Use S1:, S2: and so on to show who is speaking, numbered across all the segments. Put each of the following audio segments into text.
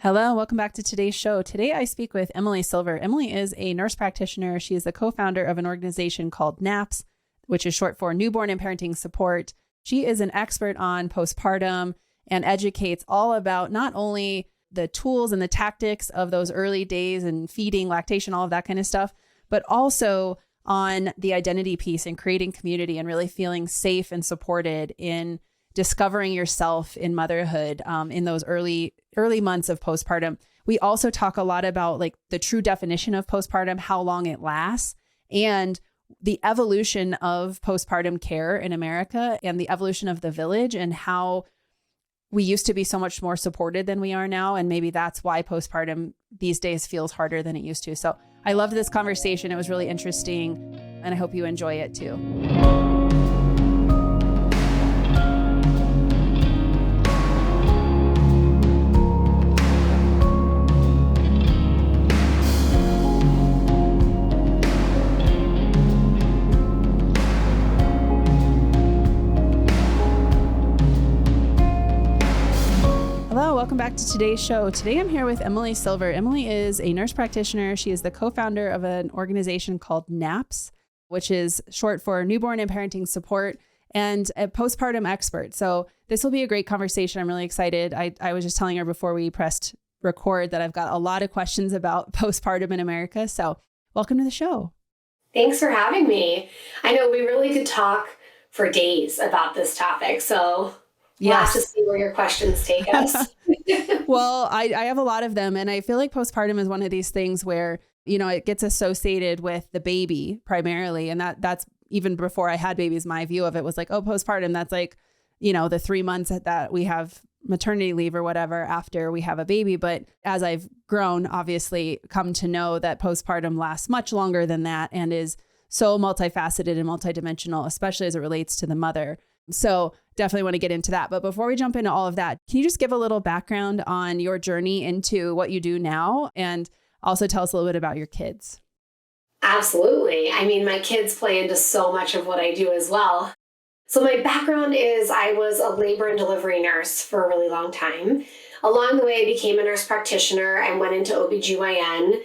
S1: Hello, welcome back to today's show. Today I speak with Emily Silver. Emily is a nurse practitioner. She is the co-founder of an organization called NAPS, which is short for Newborn and Parenting Support. She is an expert on postpartum and educates all about not only the tools and the tactics of those early days and feeding, lactation, all of that kind of stuff, but also on the identity piece and creating community and really feeling safe and supported in discovering yourself in motherhood in those early months of postpartum. We also talk a lot about like the true definition of postpartum, how long it lasts, and the evolution of postpartum care in America and the evolution of the village and how we used to be so much more supported than we are now. And maybe that's why postpartum these days feels harder than it used to. So I loved this conversation. It was really interesting, and I hope you enjoy it too. Welcome back to today's show. Today I'm here with Emily Silver. Emily is a nurse practitioner. She is the co-founder of an organization called NAPS, which is short for Newborn and Parenting Support, and a postpartum expert. So this will be a great conversation. I'm really excited. I was just telling her before we pressed record that I've got a lot of questions about postpartum in America. So welcome to the show.
S2: Thanks for having me. I know we really could talk for days about this topic. So we'll have to see where your questions take us.
S1: Well, I have a lot of them. And I feel like postpartum is one of these things where, you know, it gets associated with the baby primarily. And that's even before I had babies, my view of it was like, oh, postpartum, that's like, you know, the 3 months that we have maternity leave or whatever after we have a baby. But as I've grown, obviously come to know that postpartum lasts much longer than that and is so multifaceted and multidimensional, especially as it relates to the mother. So definitely want to get into that. But before we jump into all of that, can you just give a little background on your journey into what you do now? And also tell us a little bit about your kids.
S2: Absolutely. I mean, my kids play into so much of what I do as well. So my background is I was a labor and delivery nurse for a really long time. Along the way, I became a nurse practitioner and went into OBGYN.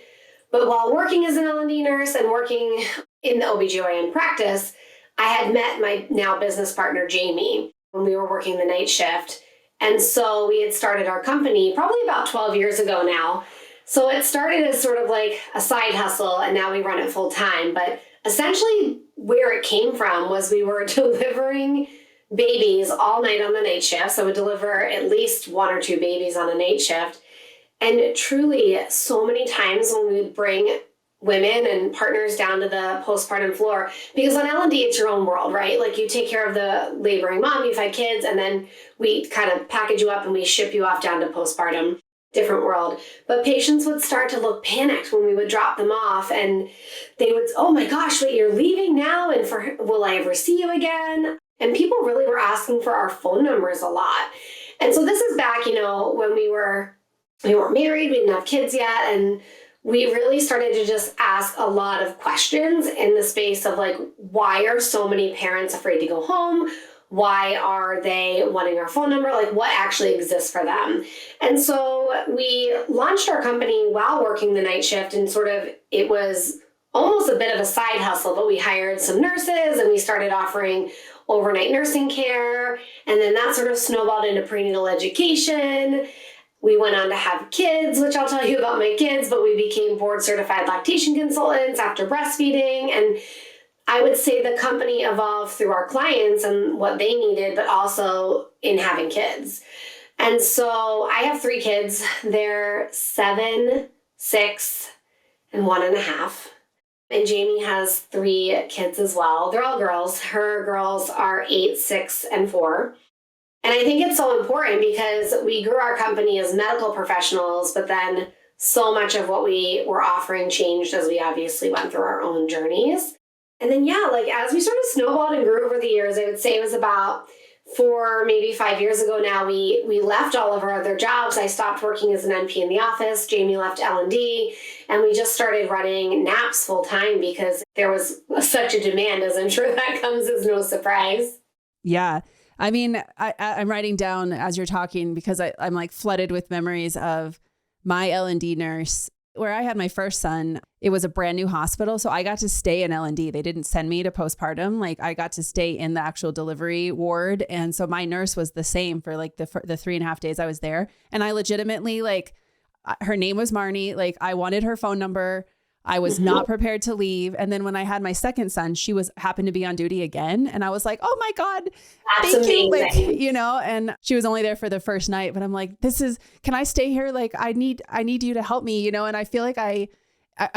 S2: But while working as an L&D nurse and working in the OBGYN practice, I had met my now business partner, Jamie, when we were working the night shift. And so we had started our company probably about 12 years ago now. So it started as sort of like a side hustle, and now we run it full time. But essentially where it came from was we were delivering babies all night on the night shift. So we would deliver at least 1 or 2 babies on a night shift. And truly, so many times when we would bring women and partners down to the postpartum floor, because on L&D, it's your own world, right? Like you take care of the laboring mom, you've had kids, and then we kind of package you up and we ship you off down to postpartum, different world. But patients would start to look panicked when we would drop them off, and they would, oh my gosh, wait, you're leaving now? And will I ever see you again? And people really were asking for our phone numbers a lot. And so this is back, you know, when we weren't married, we didn't have kids yet, and we really started to just ask a lot of questions in the space of like, why are so many parents afraid to go home? Why are they wanting our phone number? Like what actually exists for them? And so we launched our company while working the night shift, and sort of it was almost a bit of a side hustle, but we hired some nurses and we started offering overnight nursing care. And then that sort of snowballed into prenatal education. We went on to have kids, which I'll tell you about my kids, but we became board certified lactation consultants after breastfeeding. And I would say the company evolved through our clients and what they needed, but also in having kids. And so I have 3 kids. They're 7, 6, and 1.5. And Jamie has 3 kids as well. They're all girls. Her girls are 8, 6, and 4. And I think it's so important because we grew our company as medical professionals, but then so much of what we were offering changed as we obviously went through our own journeys. And then, like as we sort of snowballed and grew over the years, I would say it was about 4, maybe 5 years ago now, we left all of our other jobs. I stopped working as an NP in the office. Jamie left L&D, and we just started running NAPS full time because there was such a demand, as I'm sure that comes as no surprise.
S1: Yeah. I mean, I'm writing down as you're talking because I'm like flooded with memories of my L&D nurse, where I had my first son, it was a brand new hospital. So I got to stay in L&D. They didn't send me to postpartum. Like I got to stay in the actual delivery ward. And so my nurse was the same for like the 3.5 days I was there. And I legitimately, like, her name was Marnie. Like I wanted her phone number. I was not prepared to leave. And then when I had my second son, she happened to be on duty again. And I was like, oh my God,
S2: That's
S1: thank
S2: amazing.
S1: you. Like, you know, and she was only there for the first night, but I'm like, can I stay here? Like, I need you to help me, you know? And I feel like I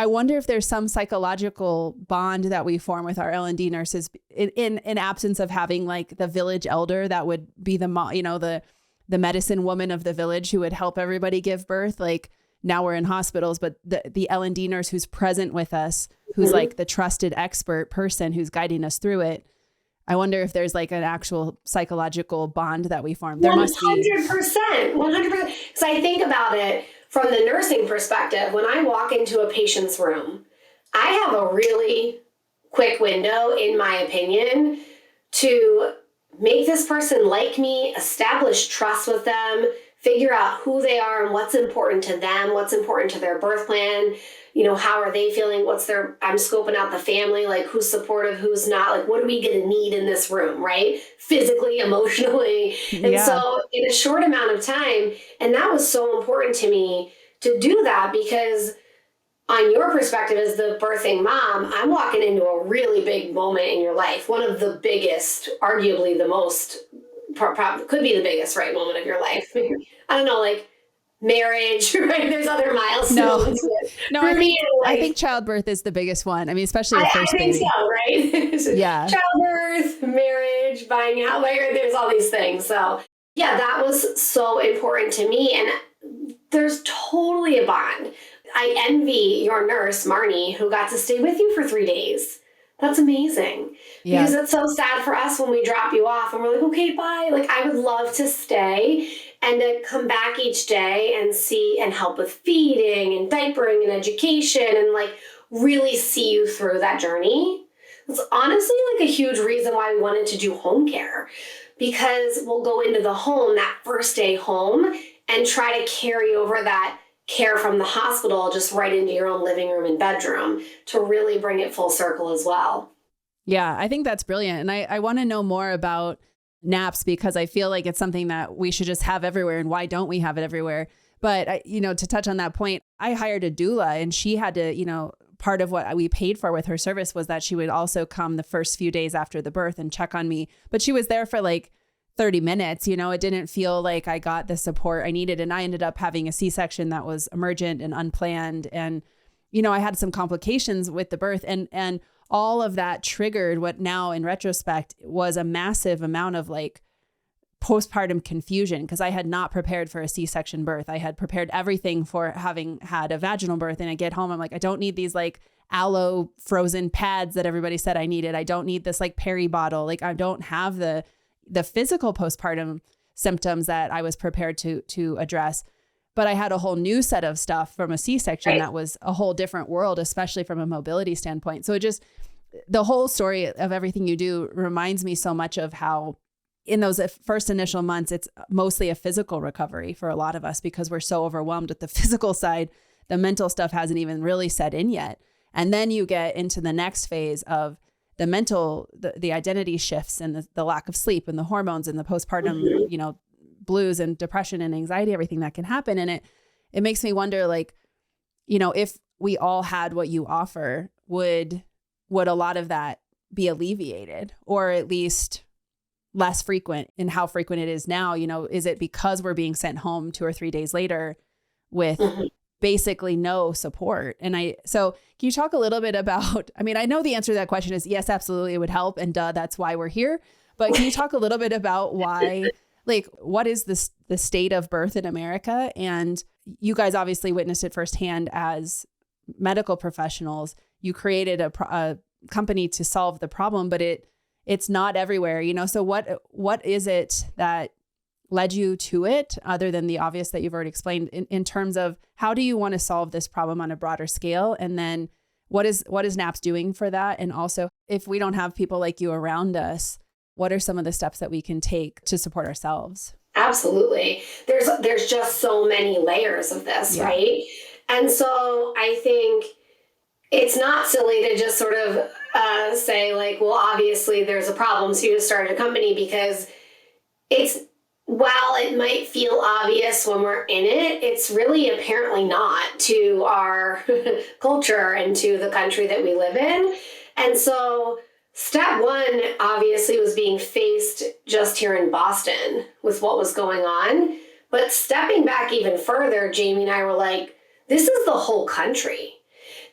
S1: wonder if there's some psychological bond that we form with our L&D nurses in absence of having like the village elder that would be the medicine woman of the village who would help everybody give birth. Like, now we're in hospitals, but the L&D nurse who's present with us, who's like the trusted expert person who's guiding us through it. I wonder if there's like an actual psychological bond that we form. There must be.
S2: 100%. Because I think about it from the nursing perspective. When I walk into a patient's room, I have a really quick window, in my opinion, to make this person like me, establish trust with them, figure out who they are and what's important to them, what's important to their birth plan, you know, how are they feeling, I'm scoping out the family, like who's supportive, who's not, like what are we going to need in this room, right? Physically, emotionally. And so in a short amount of time, and that was so important to me to do that because on your perspective as the birthing mom, I'm walking into a really big moment in your life. One of the biggest, arguably the most, could be the biggest moment of your life. I don't know, like marriage, right? There's other milestones.
S1: No, I think childbirth is the biggest one. I mean, especially the first baby.
S2: So, right?
S1: Yeah.
S2: Childbirth, marriage, buying out, like there's all these things. So yeah, that was so important to me. And there's totally a bond. I envy your nurse, Marnie, who got to stay with you for 3 days. That's amazing. Yeah. Because it's so sad for us when we drop you off and we're like, okay, bye. Like I would love to stay and to come back each day and see and help with feeding and diapering and education and like really see you through that journey. It's honestly like a huge reason why we wanted to do home care, because we'll go into the home that first day home and try to carry over that care from the hospital just right into your own living room and bedroom to really bring it full circle as well.
S1: Yeah, I think that's brilliant. And I want to know more about naps because I feel like it's something that we should just have everywhere. And why don't we have it everywhere? But, to touch on that point, I hired a doula and she had to, part of what we paid for with her service was that she would also come the first few days after the birth and check on me. But she was there for like 30 minutes, it didn't feel like I got the support I needed. And I ended up having a C-section that was emergent and unplanned. And, I had some complications with the birth and all of that triggered what now in retrospect was a massive amount of like postpartum confusion because I had not prepared for a C-section birth. I had prepared everything for having had a vaginal birth. And I get home, I'm like, I don't need these like aloe frozen pads that everybody said I needed. I don't need this like peri bottle. Like I don't have the physical postpartum symptoms that I was prepared to address. But I had a whole new set of stuff from a C-section that was a whole different world, especially from a mobility standpoint. So the whole story of everything you do reminds me so much of how in those first initial months, it's mostly a physical recovery for a lot of us because we're so overwhelmed with the physical side. The mental stuff hasn't even really set in yet. And then you get into the next phase of the mental, the identity shifts and the lack of sleep and the hormones and the postpartum, blues and depression and anxiety, everything that can happen. And it makes me wonder, like, if we all had what you offer, would a lot of that be alleviated or at least less frequent in how frequent it is now? Is it because we're being sent home 2 or 3 days later with basically no support? So can you talk a little bit about, I know the answer to that question is yes, absolutely. It would help. And that's why we're here. But can you talk a little bit about why, like, what is the state of birth in America? And you guys obviously witnessed it firsthand as medical professionals. You created a company to solve the problem, but it's not everywhere, So what is it that led you to it, other than the obvious that you've already explained, in terms of how do you want to solve this problem on a broader scale? And then what is NAPS doing for that? And also, if we don't have people like you around us, what are some of the steps that we can take to support ourselves?
S2: Absolutely. There's just so many layers of this, right? And so I think it's not silly to just sort of say like, well, obviously there's a problem, so you just started a company, because while it might feel obvious when we're in it, it's really apparently not to our culture and to the country that we live in. And so step one obviously was being faced just here in Boston with what was going on. But stepping back even further, Jamie and I were like, this is the whole country.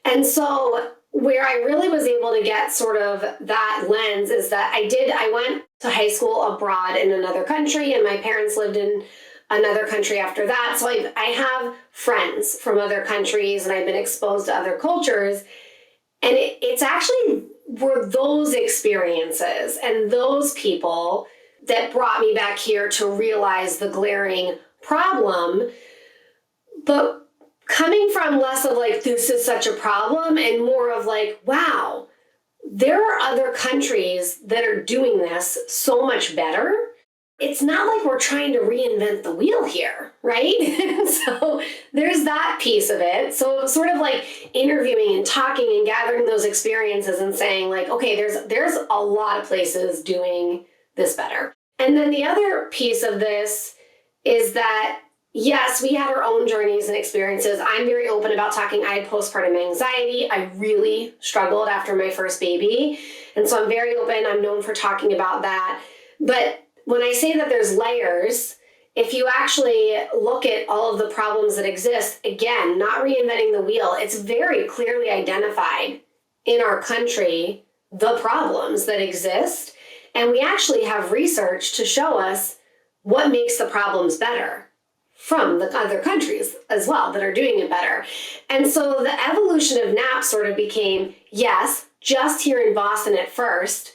S2: And so where I really was able to get sort of that lens is that I went to high school abroad in another country, and my parents lived in another country after that. So I have friends from other countries, and I've been exposed to other cultures. And it's actually were those experiences and those people that brought me back here to realize the glaring problem. But coming from less of like, this is such a problem, and more of like, wow, there are other countries that are doing this so much better. It's not like we're trying to reinvent the wheel here, right? So there's that piece of it. So it was sort of like interviewing and talking and gathering those experiences and saying like, okay, there's a lot of places doing this better. And then the other piece of this is that yes, we had our own journeys and experiences. I'm very open about talking. I had postpartum anxiety. I really struggled after my first baby. And so I'm very open. I'm known for talking about that. But when I say that there's layers, if you actually look at all of the problems that exist, again, not reinventing the wheel, it's very clearly identified in our country, the problems that exist. And we actually have research to show us what makes the problems better from the other countries as well that are doing it better. And so the evolution of naps sort of became, yes, just here in Boston at first,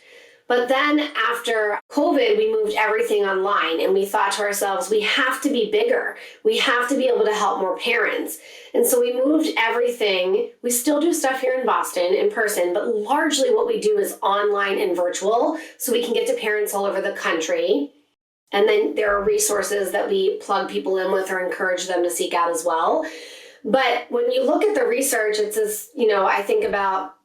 S2: but then after COVID, we moved everything online, and we thought to ourselves, we have to be bigger. We have to be able to help more parents. And so we moved everything. We still do stuff here in Boston in person, but largely what we do is online and virtual, so we can get to parents all over the country. And then there are resources that we plug people in with or encourage them to seek out as well. But when you look at the research, it's this, I think about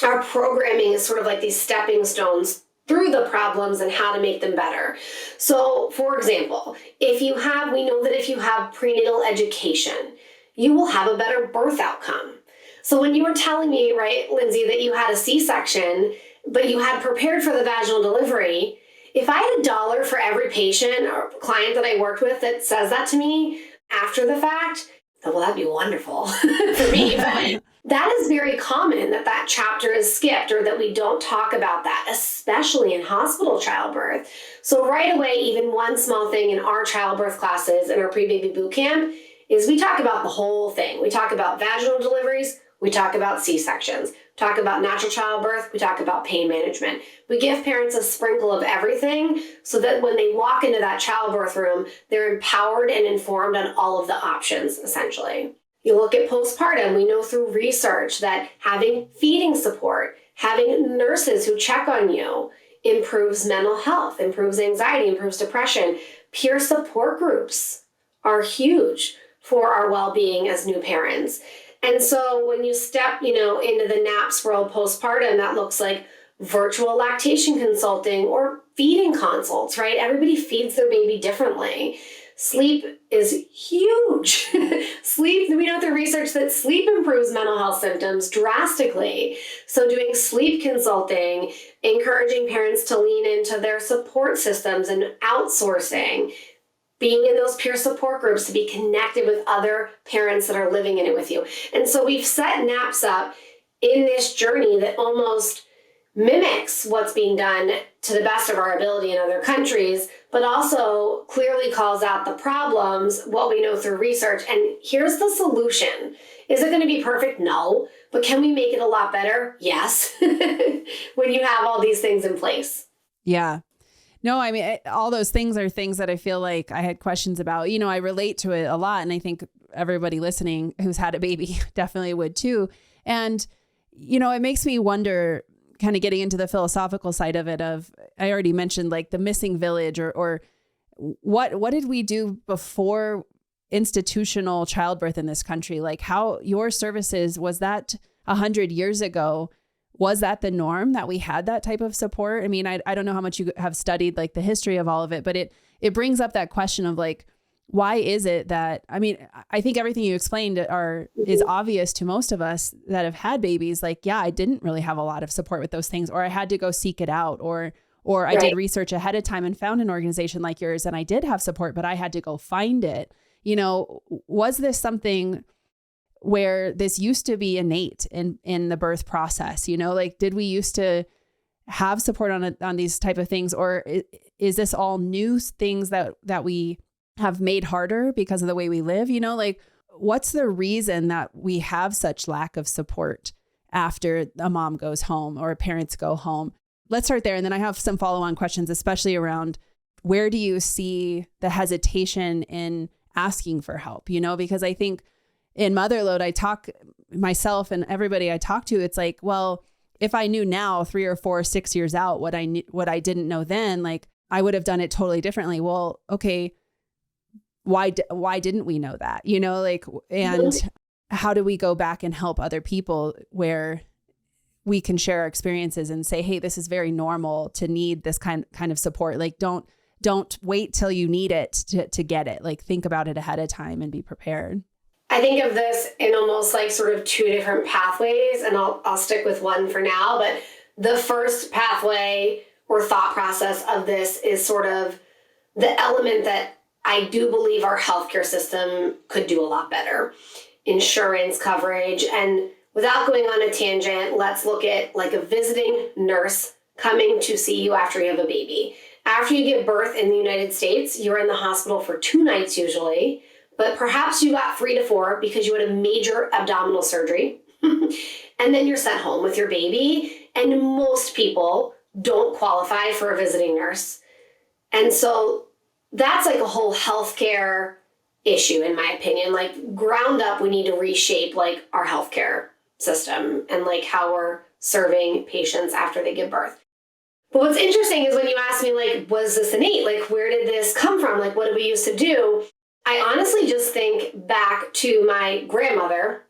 S2: our programming is sort of like these stepping stones through the problems and how to make them better. So for example, we know that if you have prenatal education, you will have a better birth outcome. So when you were telling me, right, Lindsay, that you had a C-section, but you had prepared for the vaginal delivery, if I had $1 for every patient or client that I worked with that says that to me after the fact, well, that'd be wonderful for me. That is very common that chapter is skipped or that we don't talk about that, especially in hospital childbirth. So right away, even one small thing in our childbirth classes in our pre-baby boot camp is we talk about the whole thing. We talk about vaginal deliveries. We talk about C-sections. Talk about natural childbirth. We talk about pain management. We give parents a sprinkle of everything so that when they walk into that childbirth room, they're empowered and informed on all of the options, essentially. You look at postpartum, we know through research that having feeding support, having nurses who check on you improves mental health, improves anxiety, improves depression. Peer support groups are huge for our well-being as new parents. And so when you step, into the NAPS world postpartum, that looks like virtual lactation consulting or feeding consults, right? Everybody feeds their baby differently. Sleep is huge. We know through research that sleep improves mental health symptoms drastically. So doing sleep consulting, encouraging parents to lean into their support systems and outsourcing, being in those peer support groups to be connected with other parents that are living in it with you. And so we've set NAPS up in this journey that almost mimics what's being done to the best of our ability in other countries, but also clearly calls out the problems, what we know through research. And here's the solution. Is it going to be perfect? No. But can we make it a lot better? Yes. When you have all these things in place.
S1: Yeah. No, I mean, all those things are things that I feel like I had questions about. I relate to it a lot. And I think everybody listening who's had a baby definitely would too. And, it makes me wonder, kind of getting into the philosophical side of it, I already mentioned like the missing village or what did we do before institutional childbirth in this country? Like how your services, was that 100 years ago? Was that the norm that we had that type of support? I mean, I don't know how much you have studied like the history of all of it, but it brings up that question of like, why is it that, I mean, I think everything you explained is obvious to most of us that have had babies. Like, yeah, I didn't really have a lot of support with those things, or I had to go seek it out, or I did research ahead of time and found an organization like yours and I did have support, but I had to go find it. You know, was this something where this used to be innate in the birth process? You know, like, did we used to have support on these type of things, or is this all new things that we have made harder because of the way we live? You know, like, what's the reason that we have such lack of support after a mom goes home or parents go home? Let's start there. And then I have some follow-on questions, especially around where do you see the hesitation in asking for help? You know, because I think in motherload, I talk myself and everybody I talk to, it's like, well, if I knew now 3 or 4 or 6 years out what I didn't know then, like I would have done it totally differently. Well, okay, why didn't we know that? You know, like, and how do we go back and help other people where we can share our experiences and say, hey, this is very normal to need this kind of support. Like, don't wait till you need it to get it. Like, think about it ahead of time and be prepared.
S2: I think of this in almost like sort of 2 different pathways, and I'll stick with one for now. But the first pathway or thought process of this is sort of the element that I do believe our healthcare system could do a lot better. Insurance coverage. And without going on a tangent, let's look at like a visiting nurse coming to see you after you have a baby. After you give birth in the United States, you're in the hospital for 2 nights usually, but perhaps you got 3 to 4 because you had a major abdominal surgery. And then you're sent home with your baby. And most people don't qualify for a visiting nurse. And so that's like a whole healthcare issue, in my opinion. Like, ground up, we need to reshape like our healthcare system and like how we're serving patients after they give birth. But what's interesting is when you ask me, like, was this innate? Like, where did this come from? Like, what did we used to do? I honestly just think back to my grandmother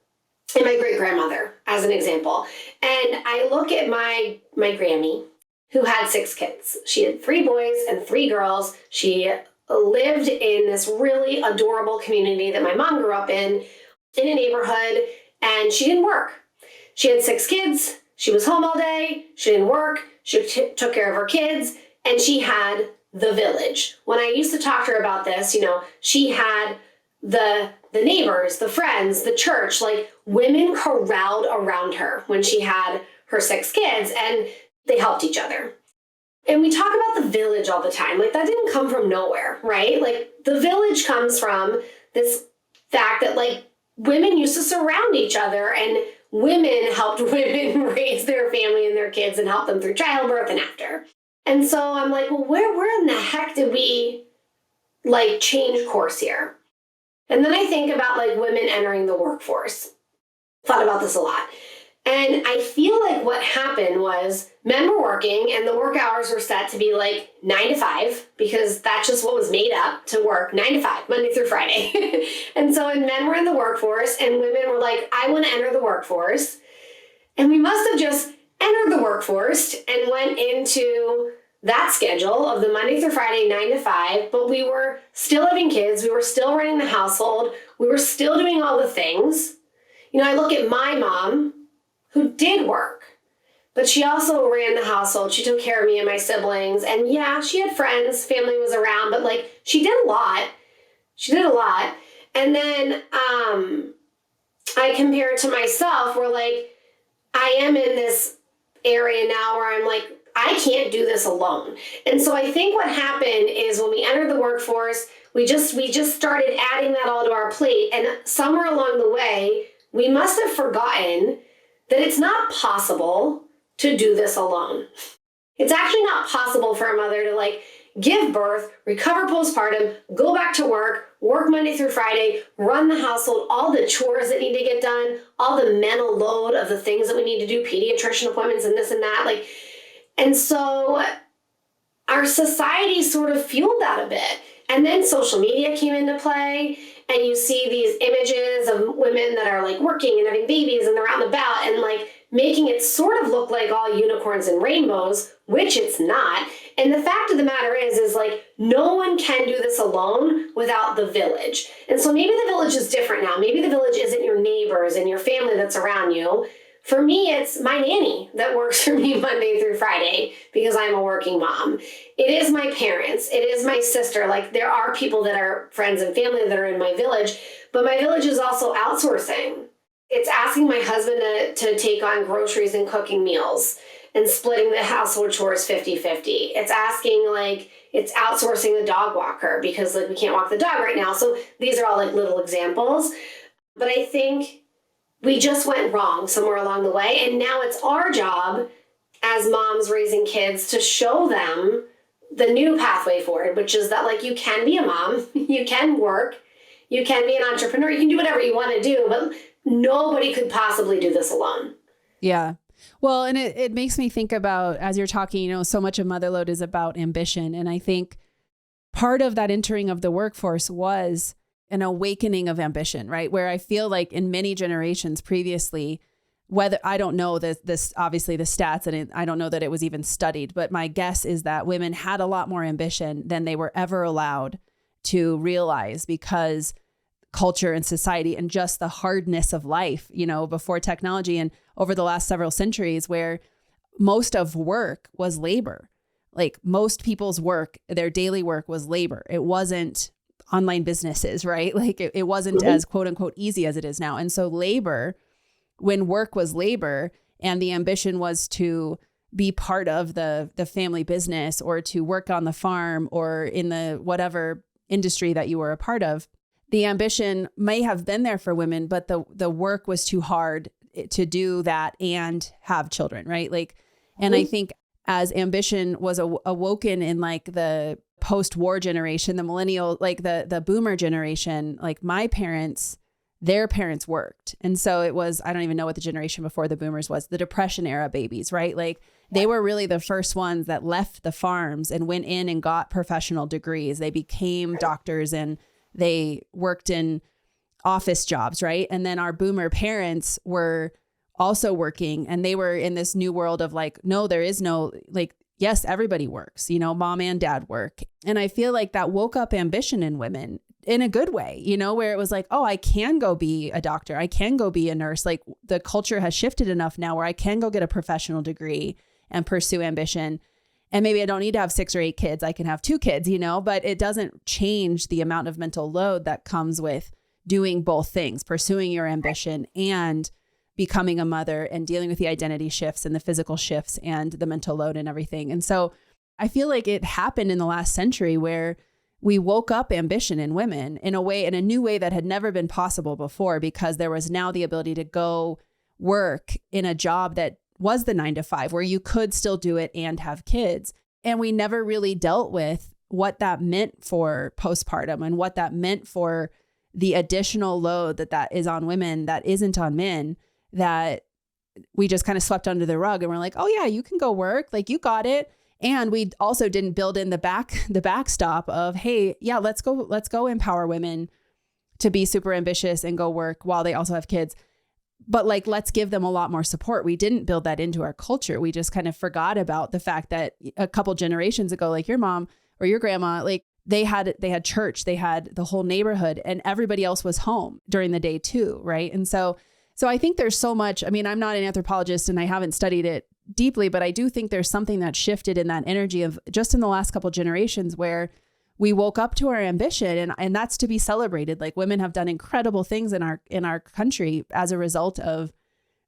S2: and my great-grandmother as an example. And I look at my Grammy, who had 6 kids. She had 3 boys and 3 girls. She lived in this really adorable community that my mom grew up in a neighborhood, and she didn't work. She had 6 kids. She was home all day. She didn't work. She took care of her kids, and she had the village. When I used to talk to her about this, you know, she had the neighbors, the friends, the church, like women corralled around her when she had her 6 kids, and they helped each other. And we talk about the village all the time. Like, that didn't come from nowhere, right? Like, the village comes from this fact that like women used to surround each other, and women helped women raise their family and their kids and help them through childbirth and after. And so I'm like, well, where in the heck did we like change course here? And then I think about like women entering the workforce. Thought about this a lot. And I feel like what happened was men were working and the work hours were set to be like 9 to 5 because that's just what was made up to work 9 to 5, Monday through Friday. And so when men were in the workforce and women were like, I want to enter the workforce. And we must have just entered the workforce and went into that schedule of the Monday through Friday, 9 to 5, but we were still having kids. We were still running the household. We were still doing all the things. You know, I look at my mom, who did work, but she also ran the household. She took care of me and my siblings. And yeah, she had friends, family was around, but like she did a lot. She did a lot. And then I compare it to myself where like I am in this area now where I'm like, I can't do this alone. And so I think what happened is when we entered the workforce, we just started adding that all to our plate. And somewhere along the way, we must have forgotten that it's not possible to do this alone. It's actually not possible for a mother to like give birth, recover postpartum, go back to work Monday through Friday, run the household, all the chores that need to get done, all the mental load of the things that we need to do, pediatrician appointments and this and that. Like, and so our society sort of fueled that a bit. And then social media came into play, and you see these images of women that are like working and having babies and they're out and about and like making it sort of look like all unicorns and rainbows, which it's not. And the fact of the matter is like no one can do this alone without the village. And so maybe the village is different now. Maybe the village isn't your neighbors and your family that's around you. For me, it's my nanny that works for me Monday through Friday because I'm a working mom. It is my parents. It is my sister. Like there are people that are friends and family that are in my village, but my village is also outsourcing. It's asking my husband to take on groceries and cooking meals and splitting the household chores 50-50. It's asking it's outsourcing a dog walker because we can't walk the dog right now. So these are all little examples. But I think we just went wrong somewhere along the way. And now it's our job as moms raising kids to show them the new pathway forward, which is that you can be a mom, you can work, you can be an entrepreneur, you can do whatever you want to do, but nobody could possibly do this alone.
S1: Yeah. Well, and it makes me think about, as you're talking, so much of motherload is about ambition. And I think part of that entering of the workforce was an awakening of ambition, right? Where I feel like in many generations previously, whether I don't know this obviously the stats, and I don't know that it was even studied, but my guess is that women had a lot more ambition than they were ever allowed to realize because culture and society and just the hardness of life, before technology and over the last several centuries, where most of work was labor. Like most people's work, their daily work was labor. It wasn't online businesses, right? It wasn't as quote unquote easy as it is now. And so labor, when work was labor and the ambition was to be part of the family business or to work on the farm or in the whatever industry that you were a part of, the ambition may have been there for women, but the work was too hard to do that and have children, right? And I think as ambition was awoken in the post-war generation, the millennial, the boomer generation, my parents, their parents worked. And so it was, I don't even know what the generation before the boomers was, the Depression era babies, right? They were really the first ones that left the farms and went in and got professional degrees. They became doctors and they worked in office jobs, right? And then our boomer parents were also working and they were in this new world of no, there is no, yes, everybody works, mom and dad work. And I feel like that woke up ambition in women in a good way, where it was oh, I can go be a doctor. I can go be a nurse. The culture has shifted enough now where I can go get a professional degree and pursue ambition. And maybe I don't need to have 6 or 8 kids. I can have 2 kids, but it doesn't change the amount of mental load that comes with doing both things, pursuing your ambition and becoming a mother and dealing with the identity shifts and the physical shifts and the mental load and everything. And so I feel like it happened in the last century where we woke up ambition in women in a new way that had never been possible before, because there was now the ability to go work in a job that was the 9-to-5 where you could still do it and have kids. And we never really dealt with what that meant for postpartum and what that meant for the additional load that is on women that isn't on men, that we just kind of swept under the rug and we're oh yeah, you can go work, you got it. And we also didn't build in the backstop of, hey, yeah, let's go empower women to be super ambitious and go work while they also have kids. But let's give them a lot more support. We didn't build that into our culture. We just kind of forgot about the fact that a couple generations ago, your mom or your grandma, they had church, they had the whole neighborhood, and everybody else was home during the day too, right? And so I think there's so much. I mean, I'm not an anthropologist and I haven't studied it deeply, but I do think there's something that shifted in that energy of just in the last couple generations where we woke up to our ambition, and that's to be celebrated. Women have done incredible things in our country as a result of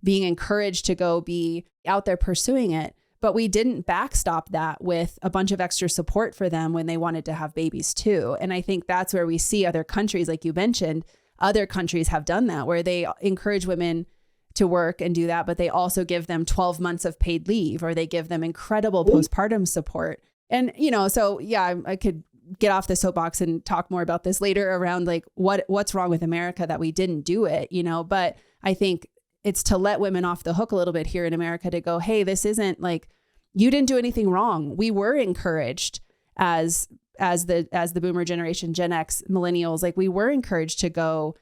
S1: being encouraged to go be out there pursuing it. But we didn't backstop that with a bunch of extra support for them when they wanted to have babies too. And I think that's where we see other countries, like you mentioned, other countries have done that, where they encourage women to work and do that, but they also give them 12 months of paid leave, or they give them incredible postpartum support. And, so yeah, I could get off the soapbox and talk more about this later around what's wrong with America that we didn't do it, but I think it's to let women off the hook a little bit here in America to go, hey, this isn't you didn't do anything wrong. We were encouraged as the boomer generation, Gen X, millennials, like we were encouraged to go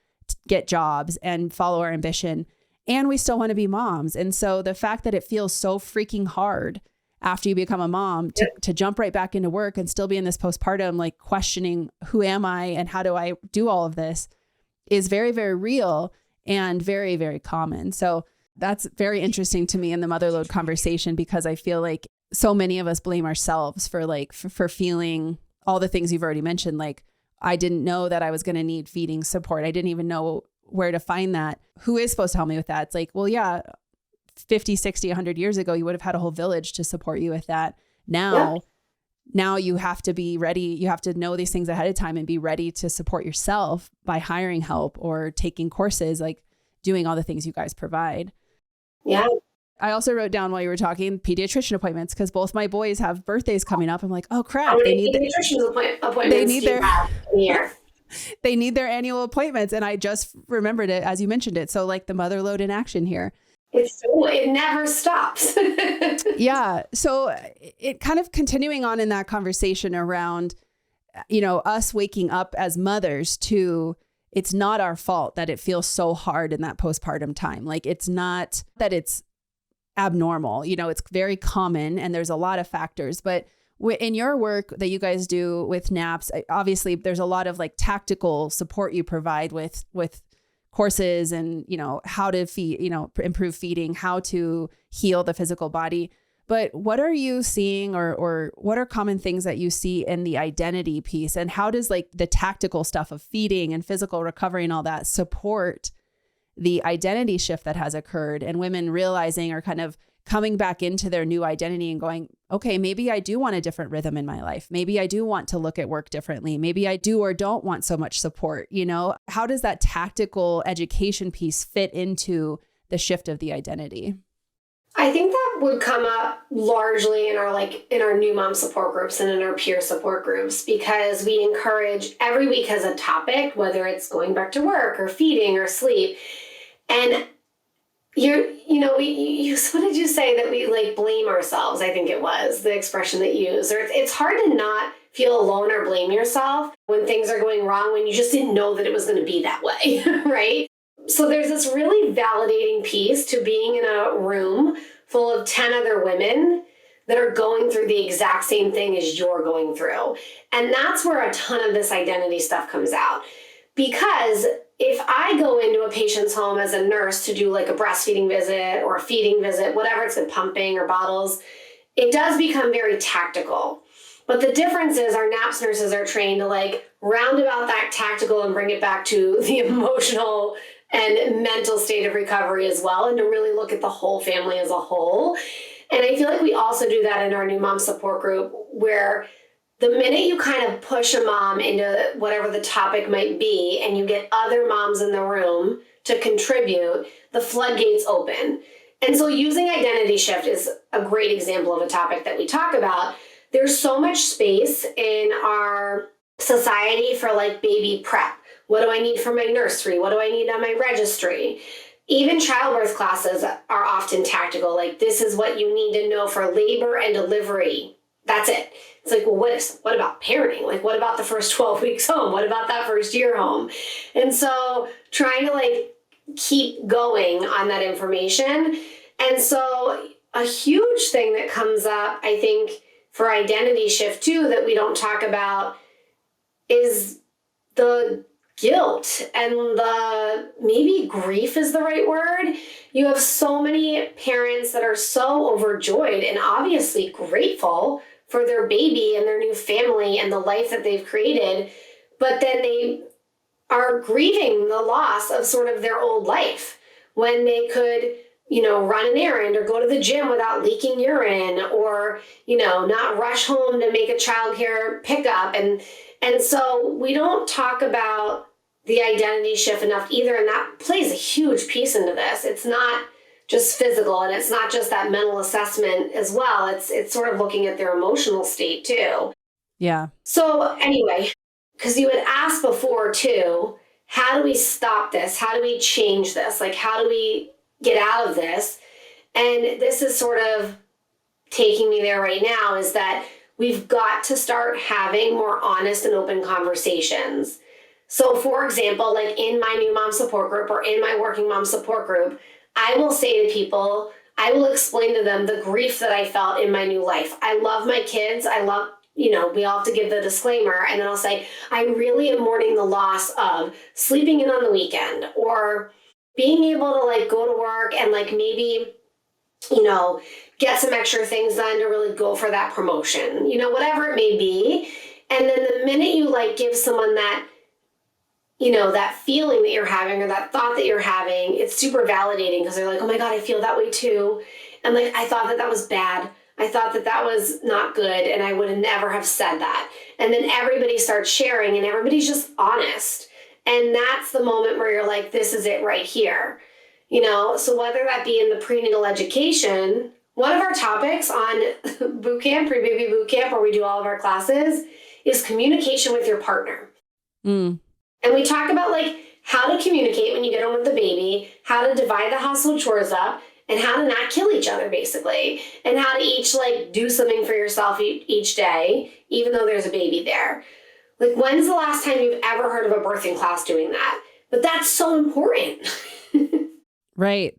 S1: get jobs and follow our ambition, and we still want to be moms. And so the fact that it feels so freaking hard after you become a mom to jump right back into work and still be in this postpartum, like questioning, who am I and how do I do all of this, is very, very real and very, very common. So that's very interesting to me in the motherload conversation, because I feel like so many of us blame ourselves for feeling all the things you've already mentioned. Like, I didn't know that I was going to need feeding support. I didn't even know where to find that. Who is supposed to help me with that? It's like, well, yeah, 50, 60, 100 years ago, you would have had a whole village to support you with that. Now you have to be ready. You have to know these things ahead of time and be ready to support yourself by hiring help or taking courses, like doing all the things you guys provide.
S2: Yeah.
S1: I also wrote down while you were talking pediatrician appointments, because both my boys have birthdays coming up. I'm like, oh crap,
S2: they need pediatrician appointments.
S1: They need their annual appointments. And I just remembered it as you mentioned it. So like the motherload in action here.
S2: It never stops.
S1: Yeah. So it kind of continuing on in that conversation around, us waking up as mothers to, it's not our fault that it feels so hard in that postpartum time. Like, it's not that it's abnormal. It's very common and there's a lot of factors, but in your work that you guys do with naps, obviously there's a lot of like tactical support you provide with courses and, how to feed, improve feeding, how to heal the physical body. But what are you seeing or what are common things that you see in the identity piece, and how does like the tactical stuff of feeding and physical recovery and all that support the identity shift that has occurred and women realizing or kind of coming back into their new identity and going, okay, maybe I do want a different rhythm in my life. Maybe I do want to look at work differently. Maybe I do or don't want so much support. How does that tactical education piece fit into the shift of the identity?
S2: I think that would come up largely in our new mom support groups and in our peer support groups, because we encourage every week as a topic, whether it's going back to work or feeding or sleep. And what did you say that we like blame ourselves? I think it was the expression that you used. Or it's hard to not feel alone or blame yourself when things are going wrong, when you just didn't know that it was going to be that way, right? So there's this really validating piece to being in a room full of 10 other women that are going through the exact same thing as you're going through. And that's where a ton of this identity stuff comes out. Because if I go into a patient's home as a nurse to do like a breastfeeding visit or a feeding visit, whatever it's in pumping or bottles, it does become very tactical. But the difference is our NAPS nurses are trained to like round about that tactical and bring it back to the emotional and mental state of recovery as well, and to really look at the whole family as a whole. And I feel like we also do that in our new mom support group, where the minute you kind of push a mom into whatever the topic might be and you get other moms in the room to contribute, the floodgates open. And so using identity shift is a great example of a topic that we talk about. There's so much space in our society for like baby prep. What do I need for my nursery? What do I need on my registry? Even childbirth classes are often tactical. Like, this is what you need to know for labor and delivery. That's it. It's like, well, what about parenting? Like, what about the first 12 weeks home? What about that first year home? And so trying to like keep going on that information. And so a huge thing that comes up, I think, for identity shift too, that we don't talk about is the guilt and the maybe grief is the right word. You have so many parents that are so overjoyed and obviously grateful for their baby and their new family and the life that they've created, but then they are grieving the loss of sort of their old life when they could, run an errand or go to the gym without leaking urine, or, not rush home to make a childcare pickup. And so we don't talk about the identity shift enough either. And that plays a huge piece into this. It's not just physical, and it's not just that mental assessment as well. It's sort of looking at their emotional state too.
S1: Yeah.
S2: So anyway, because you had asked before too, how do we stop this? How do we change this? Like, how do we get out of this? And this is sort of taking me there right now, is that we've got to start having more honest and open conversations. So for example, like in my new mom support group or in my working mom support group, I will say to people, I will explain to them the grief that I felt in my new life. I love my kids. I love, we all have to give the disclaimer. And then I'll say, I really am mourning the loss of sleeping in on the weekend or being able to like go to work and like maybe, get some extra things done to really go for that promotion, whatever it may be. And then the minute you like give someone that, that feeling that you're having or that thought that you're having, it's super validating because they're like, oh my God, I feel that way too. And like, I thought that was bad. I thought that was not good. And I would never have said that. And then everybody starts sharing and everybody's just honest. And that's the moment where you're like, this is it right here. So whether that be in the prenatal education, one of our topics on boot camp, pre-baby boot camp, where we do all of our classes, is communication with your partner.
S1: Mm.
S2: And we talk about like how to communicate when you get home with the baby, how to divide the household chores up, and how to not kill each other, basically, and how to each like do something for yourself each day, even though there's a baby there. Like, when's the last time you've ever heard of a birthing class doing that? But that's so important.
S1: Right.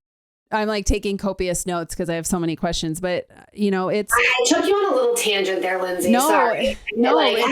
S1: I'm like taking copious notes because I have so many questions, but it's.
S2: I took you on a little tangent there, Lindsay.
S1: No,
S2: sorry.
S1: no,
S2: like,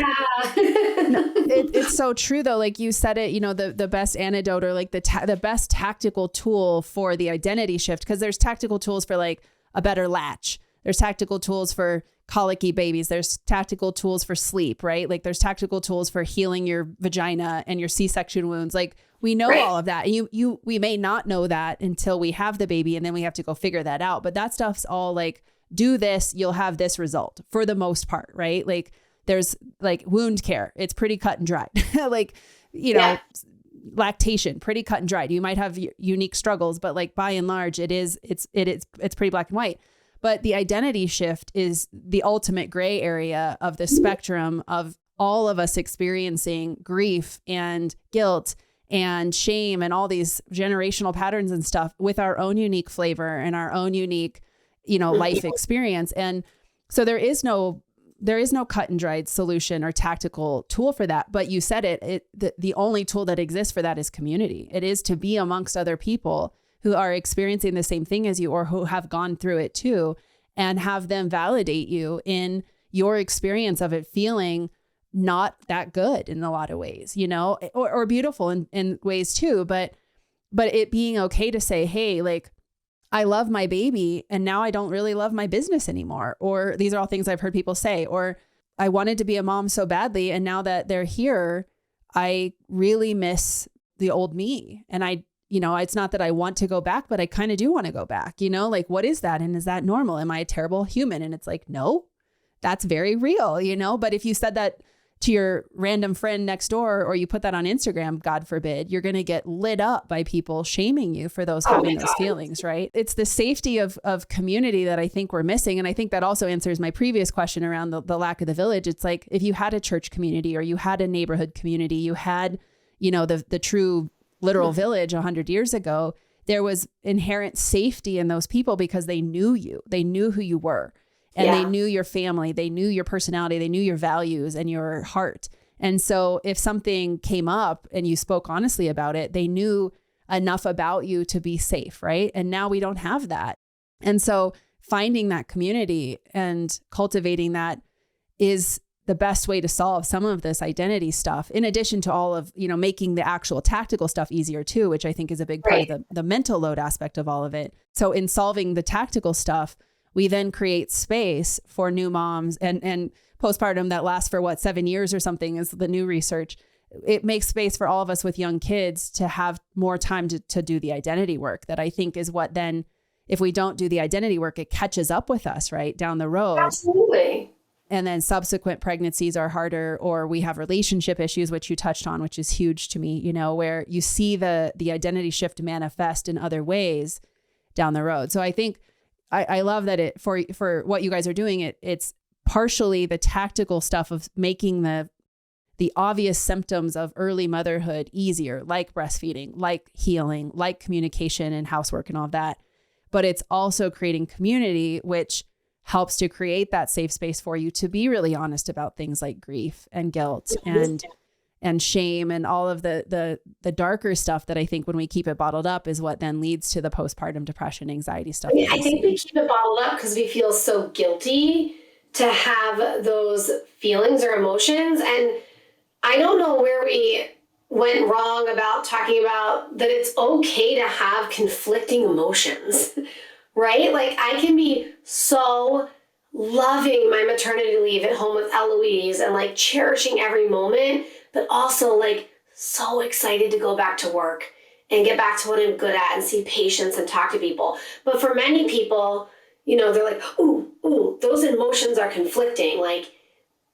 S1: it's so true though. Like you said it, the best antidote or like the best tactical tool for the identity shift, because there's tactical tools for like a better latch. There's tactical tools for colicky babies. There's tactical tools for sleep, right? Like there's tactical tools for healing your vagina and your C-section wounds. Like we know all of that. And we may not know that until we have the baby and then we have to go figure that out. But that stuff's all like, do this, you'll have this result for the most part, right? Like there's like wound care. It's pretty cut and dried. Like, lactation, pretty cut and dried. You might have unique struggles, but like by and large, it's pretty black and white. But the identity shift is the ultimate gray area of the spectrum of all of us experiencing grief and guilt and shame and all these generational patterns and stuff with our own unique flavor and our own unique, life experience. And so there is no cut and dried solution or tactical tool for that. But you said the only tool that exists for that is community. It is to be amongst other people who are experiencing the same thing as you or who have gone through it too, and have them validate you in your experience of it feeling not that good in a lot of ways, or beautiful in ways too. But it being okay to say, hey, like, I love my baby and now I don't really love my business anymore. Or these are all things I've heard people say, or I wanted to be a mom so badly. And now that they're here, I really miss the old me. And it's not that I want to go back, but I kind of do want to go back, like, what is that? And is that normal? Am I a terrible human? And it's like, no, that's very real, but if you said that to your random friend next door, or you put that on Instagram, God forbid, you're going to get lit up by people shaming you for having those feelings, right? It's the safety of community that I think we're missing. And I think that also answers my previous question around the lack of the village. It's like, if you had a church community or you had a neighborhood community, you had, the true literal village 100 years ago, there was inherent safety in those people because they knew you, they knew who you were. And they knew your family, they knew your personality, they knew your values and your heart. And so if something came up and you spoke honestly about it, they knew enough about you to be safe, right? And now we don't have that. And so finding that community and cultivating that is the best way to solve some of this identity stuff, in addition to all of, making the actual tactical stuff easier too, which I think is a big part of the mental load aspect of all of it. So in solving the tactical stuff, we then create space for new moms and postpartum that lasts for 7 years or something is the new research. It makes space for all of us with young kids to have more time to do the identity work. That I think is what then, if we don't do the identity work, it catches up with us right down the road.
S2: Absolutely.
S1: And then subsequent pregnancies are harder, or we have relationship issues, which you touched on, which is huge to me, where you see the identity shift manifest in other ways down the road. So I think I love that it for what you guys are doing. It's partially the tactical stuff of making the obvious symptoms of early motherhood easier, like breastfeeding, like healing, like communication and housework and all of that. But it's also creating community, which helps to create that safe space for you to be really honest about things like grief and guilt and shame and all of the darker stuff that I think when we keep it bottled up is what then leads to the postpartum depression, anxiety stuff.
S2: I think we keep it bottled up because we feel so guilty to have those feelings or emotions. And I don't know where we went wrong about talking about that it's okay to have conflicting emotions, right? Like I can be so loving my maternity leave at home with Eloise and like cherishing every moment, but also like so excited to go back to work and get back to what I'm good at and see patients and talk to people. But for many people, you know, they're like, ooh, those emotions are conflicting. Like,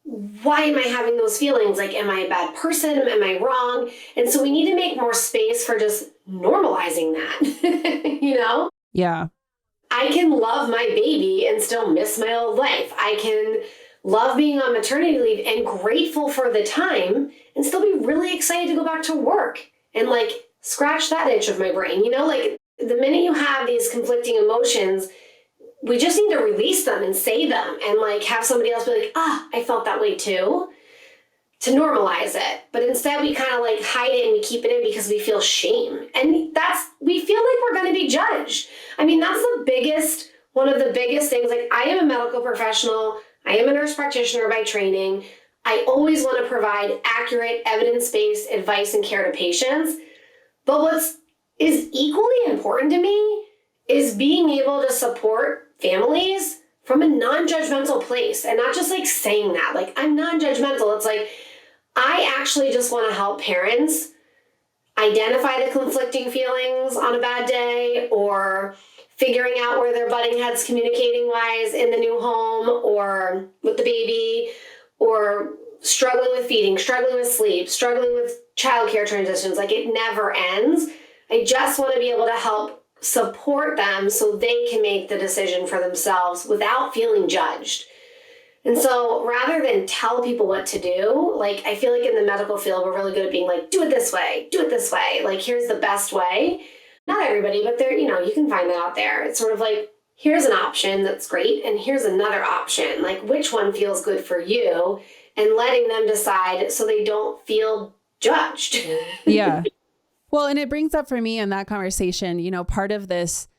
S2: why am I having those feelings? Like, am I a bad person? Am I wrong? And so we need to make more space for just normalizing that, you know?
S1: Yeah.
S2: I can love my baby and still miss my old life. I can love being on maternity leave and grateful for the time and still be really excited to go back to work and like scratch that itch of my brain. You know, like the minute you have these conflicting emotions, we just need to release them and say them and like have somebody else be like, I felt that way too, to normalize it. But instead we kind of like hide it and we keep it in because we feel shame. And we feel like we're going to be judged. I mean, that's one of the biggest things. Like I am a medical professional. I am a nurse practitioner by training. I always want to provide accurate, evidence-based advice and care to patients. But what's is equally important to me is being able to support families from a non-judgmental place and not just like saying that, like I'm non-judgmental. It's like, I actually just want to help parents identify the conflicting feelings on a bad day or figuring out where they're butting heads communicating wise in the new home or with the baby or struggling with feeding, struggling with sleep, struggling with childcare transitions. Like it never ends. I just want to be able to help support them so they can make the decision for themselves without feeling judged. And so rather than tell people what to do, like I feel like in the medical field, we're really good at being like, do it this way, like here's the best way. Not everybody, but there, you know, you can find that out there. It's sort of like, here's an option that's great, and here's another option. Like which one feels good for you, and letting them decide so they don't feel judged.
S1: Yeah. Well, and it brings up for me in that conversation, you know, part of this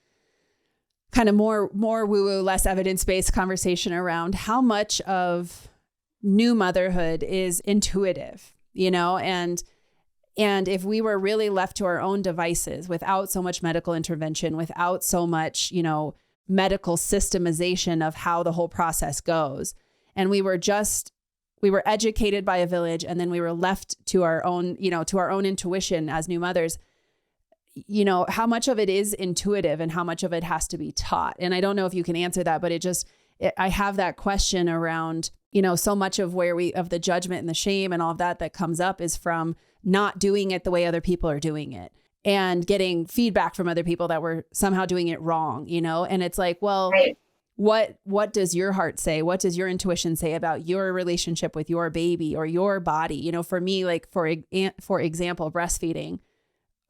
S1: kind of more woo-woo, less evidence-based conversation around how much of new motherhood is intuitive, you know, and if we were really left to our own devices without so much medical intervention, without so much, you know, medical systemization of how the whole process goes, and we were educated by a village, and then we were left to our own, you know, to our own intuition as new mothers, you know, how much of it is intuitive and how much of it has to be taught. And I don't know if you can answer that, but I have that question around, you know, so much of of the judgment and the shame and all of that comes up is from not doing it the way other people are doing it and getting feedback from other people that were somehow doing it wrong, you know? And it's like, well, right. What does your heart say? What does your intuition say about your relationship with your baby or your body? You know, for me, like for example, breastfeeding,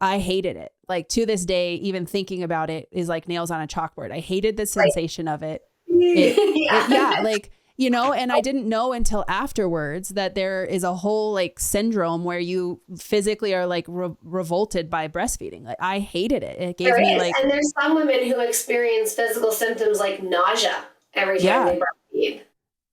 S1: I hated it. Like to this day, even thinking about it is like nails on a chalkboard. I hated the sensation of it. Yeah, like, you know, and I didn't know until afterwards that there is a whole like syndrome where you physically are like revolted by breastfeeding. Like I hated it. It gave me like,
S2: and there's some women who experience physical symptoms like nausea every time they breastfeed.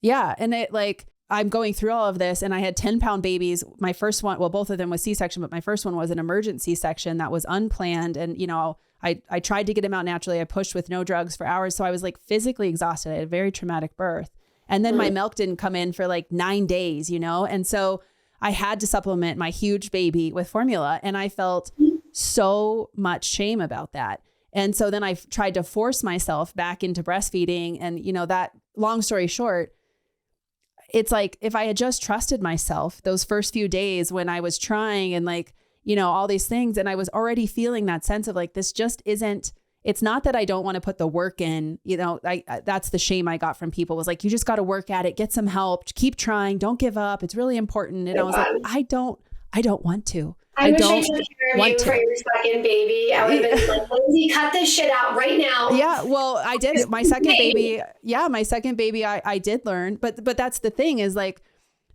S1: Yeah. And it like, I'm going through all of this and I had 10-pound babies. My first one, well, both of them was C-section, but my first one was an emergency C-section that was unplanned. And, you know, I tried to get him out naturally. I pushed with no drugs for hours. So I was like physically exhausted. I had a very traumatic birth. And then my milk didn't come in for like 9 days, you know? And so I had to supplement my huge baby with formula. And I felt so much shame about that. And so then I tried to force myself back into breastfeeding. And, you know, that long story short, it's like, if I had just trusted myself those first few days when I was trying and like, you know, all these things, and I was already feeling that sense of like, this just isn't, it's not that I don't want to put the work in, you know, that's the shame I got from people was like, you just got to work at it, get some help, keep trying, don't give up. It's really important. And I was like, I don't want to.
S2: I wish I took care of you for your second baby. I would have been like, Lindsay, cut this shit out right now.
S1: Yeah, well, I did it. My second baby, I did learn. But that's the thing is like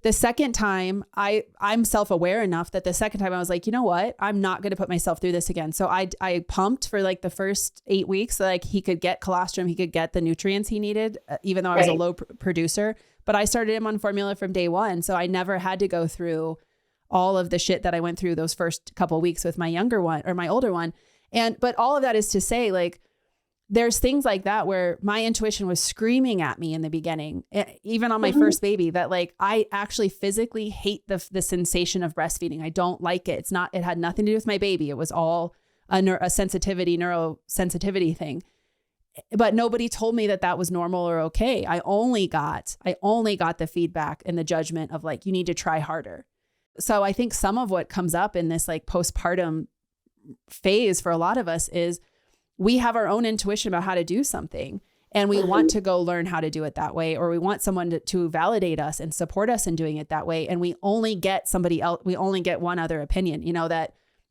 S1: the second time I'm self-aware enough that the second time I was like, you know what? I'm not going to put myself through this again. So I pumped for like the first 8 weeks, so like he could get colostrum, he could get the nutrients he needed, even though I was a low producer. But I started him on formula from day one. So I never had to go through all of the shit that I went through those first couple of weeks with my younger one or my older one. But all of that is to say, like, there's things like that where my intuition was screaming at me in the beginning, even on my first baby, that like, I actually physically hate the sensation of breastfeeding. I don't like it. It had nothing to do with my baby. It was all a neurosensitivity thing. But nobody told me that was normal or okay. I only got the feedback and the judgment of like, you need to try harder. So I think some of what comes up in this like postpartum phase for a lot of us is we have our own intuition about how to do something, and we want to go learn how to do it that way, or we want someone to validate us and support us in doing it that way. And we only get somebody else. We only get one other opinion,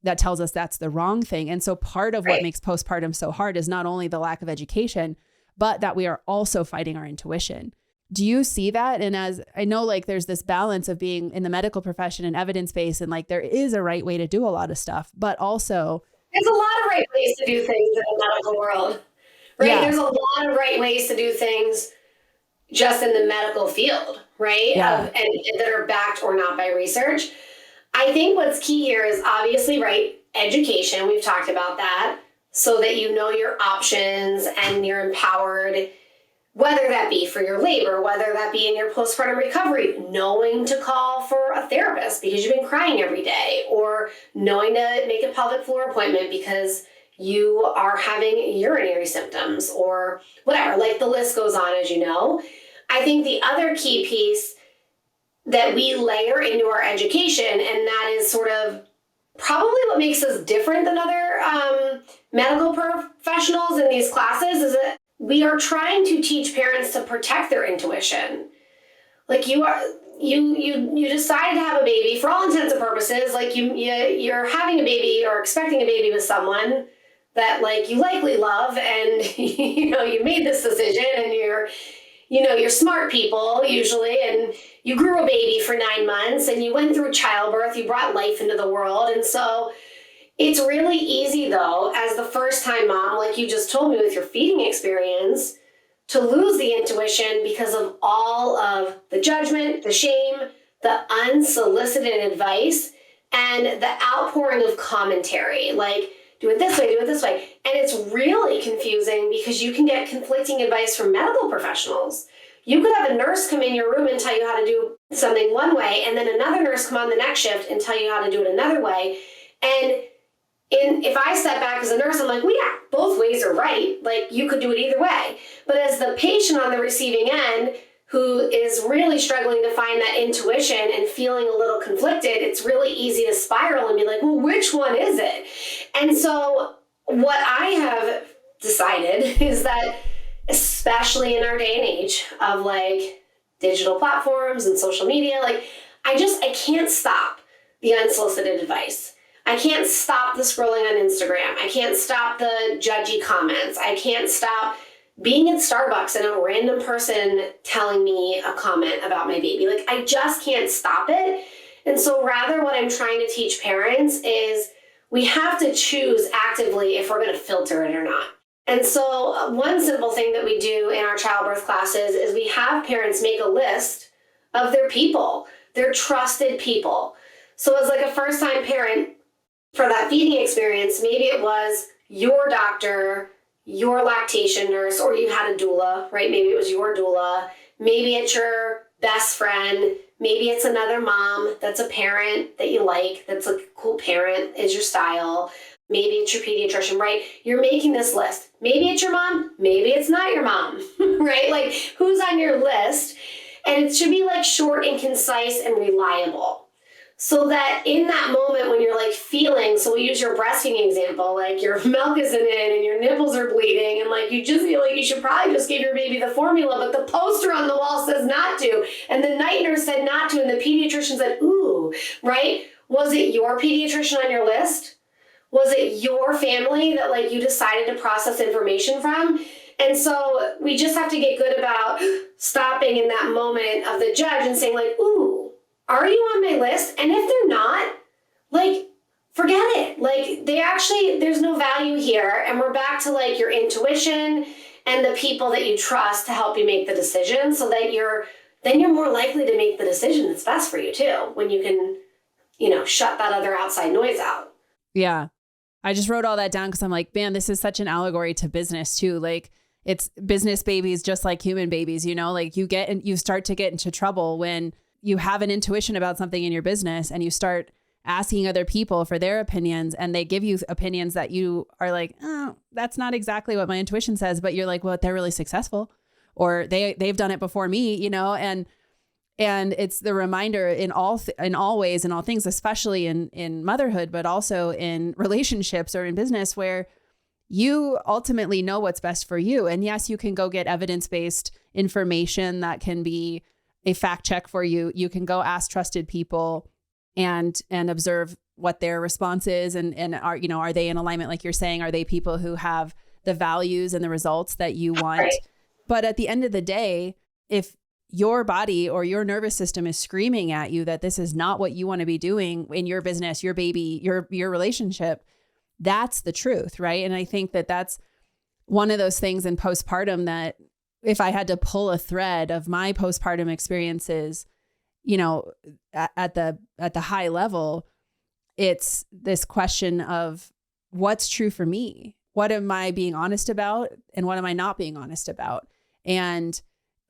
S1: that tells us that's the wrong thing. And so part of what makes postpartum so hard is not only the lack of education, but that we are also fighting our intuition. Do you see that? And as I know, like there's this balance of being in the medical profession and evidence-based, and like there is a right way to do a lot of stuff, but also
S2: there's a lot of right ways to do things in the medical world, right? Yeah. There's a lot of right ways to do things just in the medical field, right?
S1: Yeah.
S2: And that are backed or not by research. I think what's key here is obviously, right, education. We've talked about that, so that you know your options and you're empowered, whether that be for your labor, whether that be in your postpartum recovery, knowing to call for a therapist because you've been crying every day, or knowing to make a pelvic floor appointment because you are having urinary symptoms, or whatever, like the list goes on, as you know. I think the other key piece that we layer into our education, and that is sort of probably what makes us different than other medical professionals in these classes, is that we are trying to teach parents to protect their intuition. Like you decide to have a baby for all intents and purposes. Like you're having a baby or expecting a baby with someone that like you likely love, and you made this decision, and you're smart people usually, and you grew a baby for 9 months, and you went through childbirth, you brought life into the world. And so it's really easy, though, as the first-time mom, like you just told me with your feeding experience, to lose the intuition because of all of the judgment, the shame, the unsolicited advice, and the outpouring of commentary. Like, do it this way, do it this way. And it's really confusing because you can get conflicting advice from medical professionals. You could have a nurse come in your room and tell you how to do something one way, and then another nurse come on the next shift and tell you how to do it another way. And if I step back as a nurse, I'm like, well, yeah, both ways are right. Like, you could do it either way. But as the patient on the receiving end, who is really struggling to find that intuition and feeling a little conflicted, it's really easy to spiral and be like, well, which one is it? And so what I have decided is that, especially in our day and age of like digital platforms and social media, like I can't stop the unsolicited advice. I can't stop the scrolling on Instagram. I can't stop the judgy comments. I can't stop being at Starbucks and a random person telling me a comment about my baby. Like, I just can't stop it. And so rather, what I'm trying to teach parents is we have to choose actively if we're going to filter it or not. And so one simple thing that we do in our childbirth classes is we have parents make a list of their people, their trusted people. So as like a first-time parent, for that feeding experience, maybe it was your doctor, your lactation nurse, or you had a doula, right? Maybe it was your doula. Maybe it's your best friend. Maybe it's another mom that's a parent that you like, that's a cool parent, is your style. Maybe it's your pediatrician, right? You're making this list. Maybe it's your mom. Maybe it's not your mom, right? Like, who's on your list? And it should be like short and concise and reliable. So that in that moment when you're like feeling, so we'll use your breastfeeding example, like your milk isn't in and your nipples are bleeding, and like you just feel like you should probably just give your baby the formula, but the poster on the wall says not to, and the night nurse said not to, and the pediatrician said, ooh, right? Was it your pediatrician on your list? Was it your family that like you decided to process information from? And so we just have to get good about stopping in that moment of the judge and saying like, ooh, are you on my list? And if they're not, like, forget it. Like there's no value here. And we're back to like your intuition and the people that you trust to help you make the decision so that then you're more likely to make the decision that's best for you too, when you can, shut that other outside noise out.
S1: Yeah. I just wrote all that down because I'm like, man, this is such an allegory to business too. Like it's business babies, just like human babies, like you start to get into trouble when you have an intuition about something in your business and you start asking other people for their opinions and they give you opinions that you are like, oh, that's not exactly what my intuition says, but you're like, well, they're really successful or they've done it before me, and it's the reminder in all ways, in all things, especially in motherhood, but also in relationships or in business where you ultimately know what's best for you. And yes, you can go get evidence-based information that can be a fact check for you. You can go ask trusted people and observe what their response is and are they in alignment? Like you're saying, are they people who have the values and the results that you want? Right. But at the end of the day, if your body or your nervous system is screaming at you that this is not what you want to be doing in your business, your baby, your relationship, that's the truth, right? And I think that that's one of those things in postpartum that if I had to pull a thread of my postpartum experiences, at the high level, it's this question of what's true for me? What am I being honest about? And what am I not being honest about? And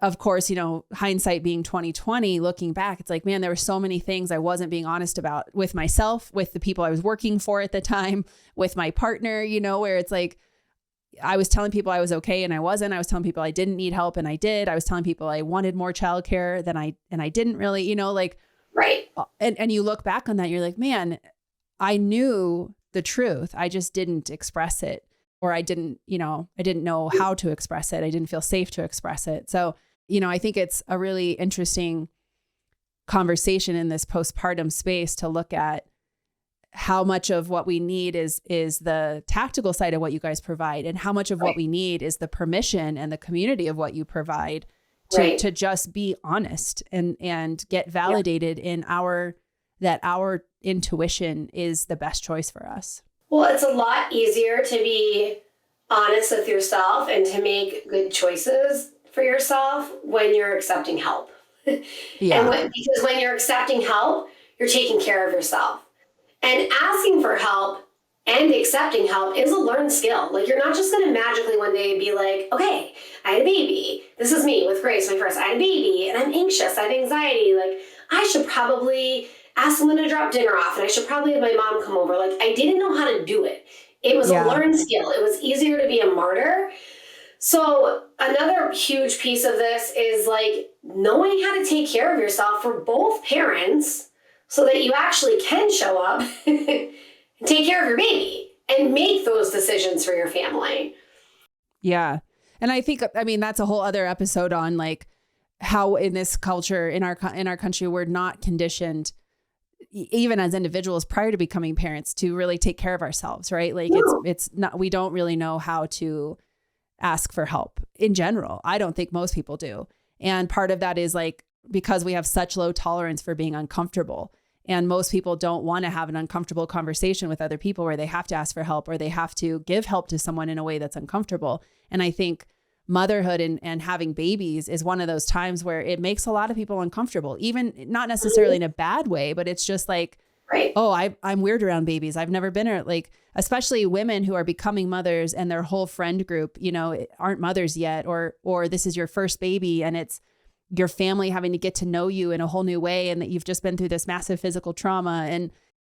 S1: of course, hindsight being 2020, looking back, it's like, man, there were so many things I wasn't being honest about with myself, with the people I was working for at the time, with my partner, where it's like, I was telling people I was okay and I wasn't. I was telling people I didn't need help and I did. I was telling people I wanted more childcare and I didn't really,
S2: right.
S1: And you look back on that, you're like, man, I knew the truth. I just didn't express it, or I didn't know how to express it. I didn't feel safe to express it. So, I think it's a really interesting conversation in this postpartum space to look at how much of what we need is the tactical side of what you guys provide, and how much of what we need is the permission and the community of what you provide to just be honest and get validated in our intuition is the best choice for us.
S2: Well, it's a lot easier to be honest with yourself and to make good choices for yourself when you're accepting help.
S1: Yeah.
S2: Because when you're accepting help, you're taking care of yourself. And asking for help and accepting help is a learned skill. Like you're not just going to magically one day be like, okay, I had a baby. This is me with Grace, my first. I had a baby and I'm anxious. I have anxiety. Like I should probably ask someone to drop dinner off and I should probably have my mom come over. Like I didn't know how to do it. It was a learned skill. It was easier to be a martyr. So another huge piece of this is like knowing how to take care of yourself for both parents so that you actually can show up and take care of your baby and make those decisions for your family.
S1: Yeah. And I think, that's a whole other episode on like how in this culture, in our country, we're not conditioned, even as individuals prior to becoming parents, to really take care of ourselves, right? Like it's not, we don't really know how to ask for help in general. I don't think most people do. And part of that is like, because we have such low tolerance for being uncomfortable. And most people don't want to have an uncomfortable conversation with other people where they have to ask for help or they have to give help to someone in a way that's uncomfortable. And I think motherhood and having babies is one of those times where it makes a lot of people uncomfortable, even not necessarily in a bad way, but it's just like, oh, I'm weird around babies. I've never been like, especially women who are becoming mothers and their whole friend group, aren't mothers yet, or this is your first baby and it's your family having to get to know you in a whole new way and that you've just been through this massive physical trauma. And,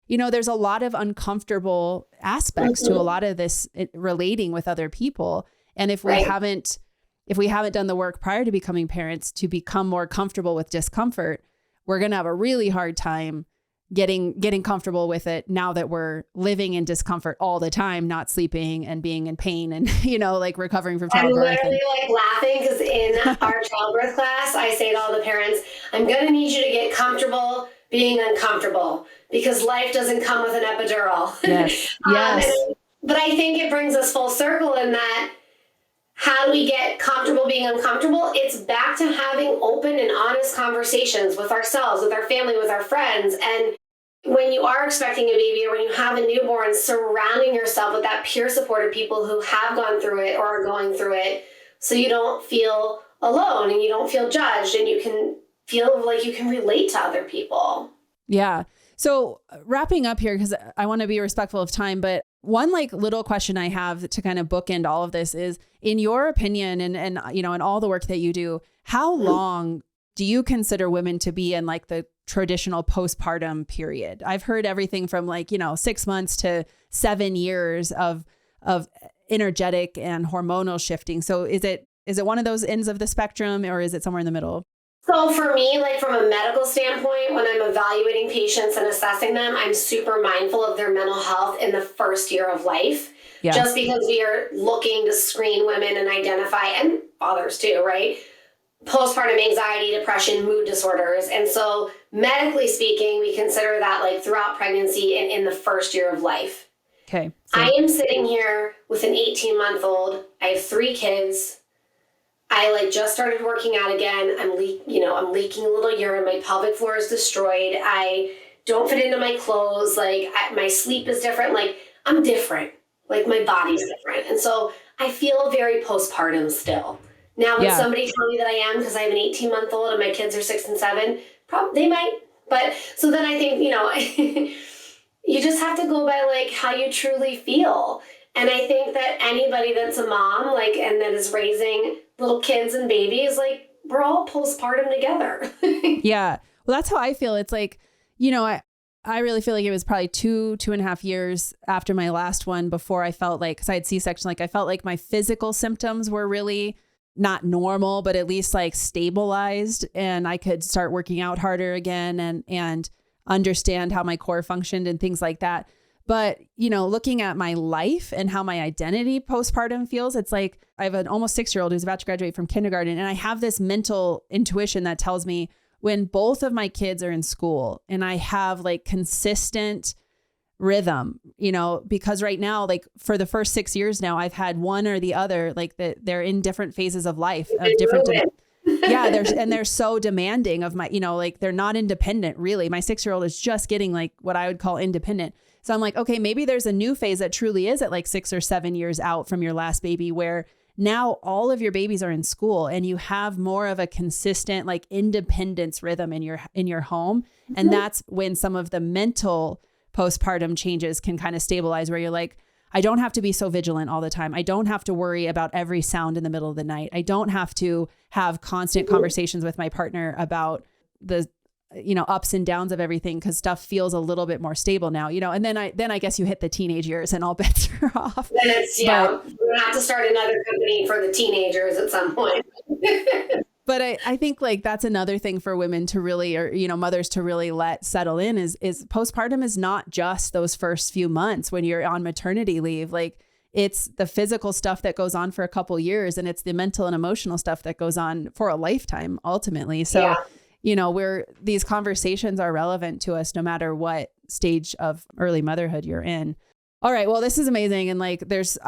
S1: there's a lot of uncomfortable aspects to a lot of this relating with other people. And if we haven't done the work prior to becoming parents to become more comfortable with discomfort, we're going to have a really hard time getting comfortable with it now that we're living in discomfort all the time, not sleeping and being in pain and, like recovering from childbirth.
S2: I'm literally like laughing because in our childbirth class, I say to all the parents, I'm going to need you to get comfortable being uncomfortable because life doesn't come with an epidural.
S1: Yes. Yes.
S2: But I think it brings us full circle in that how do we get comfortable being uncomfortable? It's back to having open and honest conversations with ourselves, with our family, with our friends. And when you are expecting a baby or when you have a newborn, surrounding yourself with that peer support of people who have gone through it or are going through it so you don't feel alone and you don't feel judged and you can feel like you can relate to other people.
S1: Yeah. So wrapping up here, because I want to be respectful of time, but one like little question I have to kind of bookend all of this is, in your opinion, and you know, in all the work that you do, how long do you consider women to be in like the traditional postpartum period? I've heard everything from like, you know, 6 months to 7 years of energetic and hormonal shifting. So is it one of those ends of the spectrum, or is it somewhere in the middle?
S2: So for me, like from a medical standpoint, when I'm evaluating patients and assessing them, I'm super mindful of their mental health in the first year of life. Yeah. Just because we are looking to screen women and identify, and fathers too, right? Postpartum anxiety, depression, mood disorders. And so medically speaking, we consider that like throughout pregnancy and in the first year of life.
S1: Okay. So
S2: I am sitting here with an 18-month-old. I have 3 kids. I like just started working out again. I'm leaking a little urine. My pelvic floor is destroyed. I don't fit into my clothes. Like my sleep is different. Like I'm different. Like my body's different. And so I feel very postpartum still. Now, would somebody tell me that I am because I have an 18-month-old and my kids are 6 and 7? Probably they might. But so then I think, you know, you just have to go by like how you truly feel. And I think that anybody that's a mom, like, and that is raising little kids and babies, like we're all postpartum together.
S1: Yeah. Well, that's how I feel. It's like, you know, I really feel like it was probably 2.5 years after my last one before I felt like, cause I had C-section, like I felt like my physical symptoms were really not normal, but at least like stabilized, and I could start working out harder again and understand how my core functioned and things like that. But, you know, looking at my life and how my identity postpartum feels, it's like I have an almost 6-year-old who's about to graduate from kindergarten. And I have this mental intuition that tells me when both of my kids are in school and I have like consistent rhythm, you know, because right now, like for the first 6 years now, I've had one or the other, like they're in different phases of life of different. Yeah. They're so demanding of my, you know, like they're not independent really. My 6-year-old is just getting like what I would call independent. So I'm like, okay, maybe there's a new phase that truly is at like 6 or 7 years out from your last baby, where now all of your babies are in school and you have more of a consistent like independence rhythm in your home. Mm-hmm. And that's when some of the mental postpartum changes can kind of stabilize, where you're like, I don't have to be so vigilant all the time. I don't have to worry about every sound in the middle of the night. I don't have to have constant conversations with my partner about the, you know, ups and downs of everything, because stuff feels a little bit more stable now, you know. And then I guess you hit the teenage years and all bets are off.
S2: Then it's, we're gonna have to start another company for the teenagers at some point.
S1: But I think like that's another thing for women to really, or, you know, mothers to really let settle in is postpartum is not just those first few months when you're on maternity leave. Like it's the physical stuff that goes on for a couple years, and it's the mental and emotional stuff that goes on for a lifetime ultimately. So, you know, these conversations are relevant to us no matter what stage of early motherhood you're in. All right. Well, this is amazing. And like,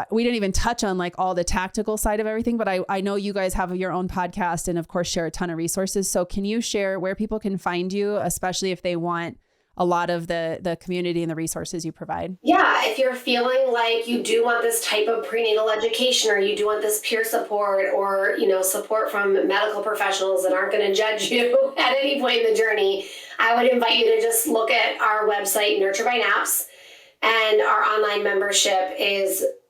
S1: we didn't even touch on like all the tactical side of everything, but I know you guys have your own podcast and of course share a ton of resources. So can you share where people can find you, especially if they want a lot of the community and the resources you provide? Yeah.
S2: If you're feeling like you do want this type of prenatal education, or you do want this peer support, or, you know, support from medical professionals that aren't going to judge you at any point in the journey, I would invite you to just look at our website, Nurture by Naps. And our online membership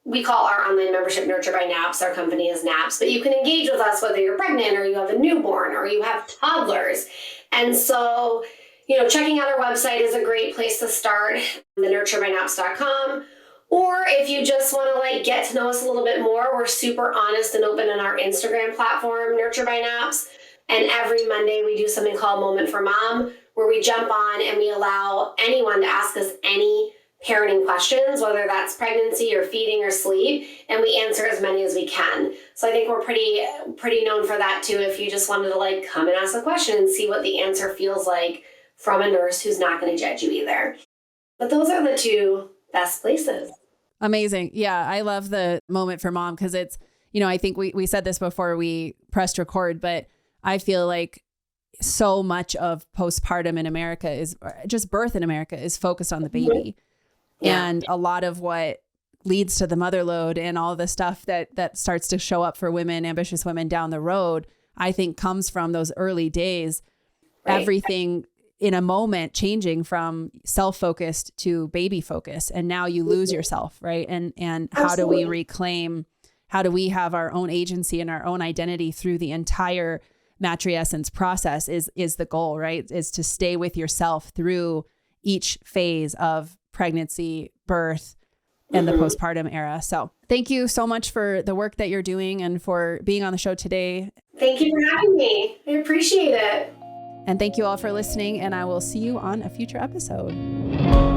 S2: we call our online membership Nurture by Naps. Our company is Naps, but you can engage with us whether you're pregnant or you have a newborn or you have toddlers. And so, you know, checking out our website is a great place to start, the nurturebynaps.com. Or if you just want to like get to know us a little bit more, we're super honest and open on our Instagram platform, Nurture by Naps. And every Monday we do something called Moment for Mom, where we jump on and we allow anyone to ask us any parenting questions, whether that's pregnancy or feeding or sleep, and we answer as many as we can. So I think we're pretty known for that too. If you just wanted to like come and ask a question and see what the answer feels like from a nurse who's not going to judge you either. But those are the two best places.
S1: Amazing. Yeah. I love the moment for mom because it's, I think we said this before we pressed record, but I feel like so much of postpartum in America is just birth in America is focused on the baby. Yeah. And a lot of what leads to the motherload and all the stuff that starts to show up for women, ambitious women down the road, I think comes from those early days, right. Everything in a moment changing from self-focused to baby focused. And now you lose yourself, right? And how do we reclaim, how do we have our own agency and our own identity through the entire matrescence process is the goal, right? Is to stay with yourself through each phase of pregnancy, birth, and the postpartum era. So thank you so much for the work that you're doing and for being on the show today.
S2: Thank you for having me. I appreciate it.
S1: And thank you all for listening, and I will see you on a future episode.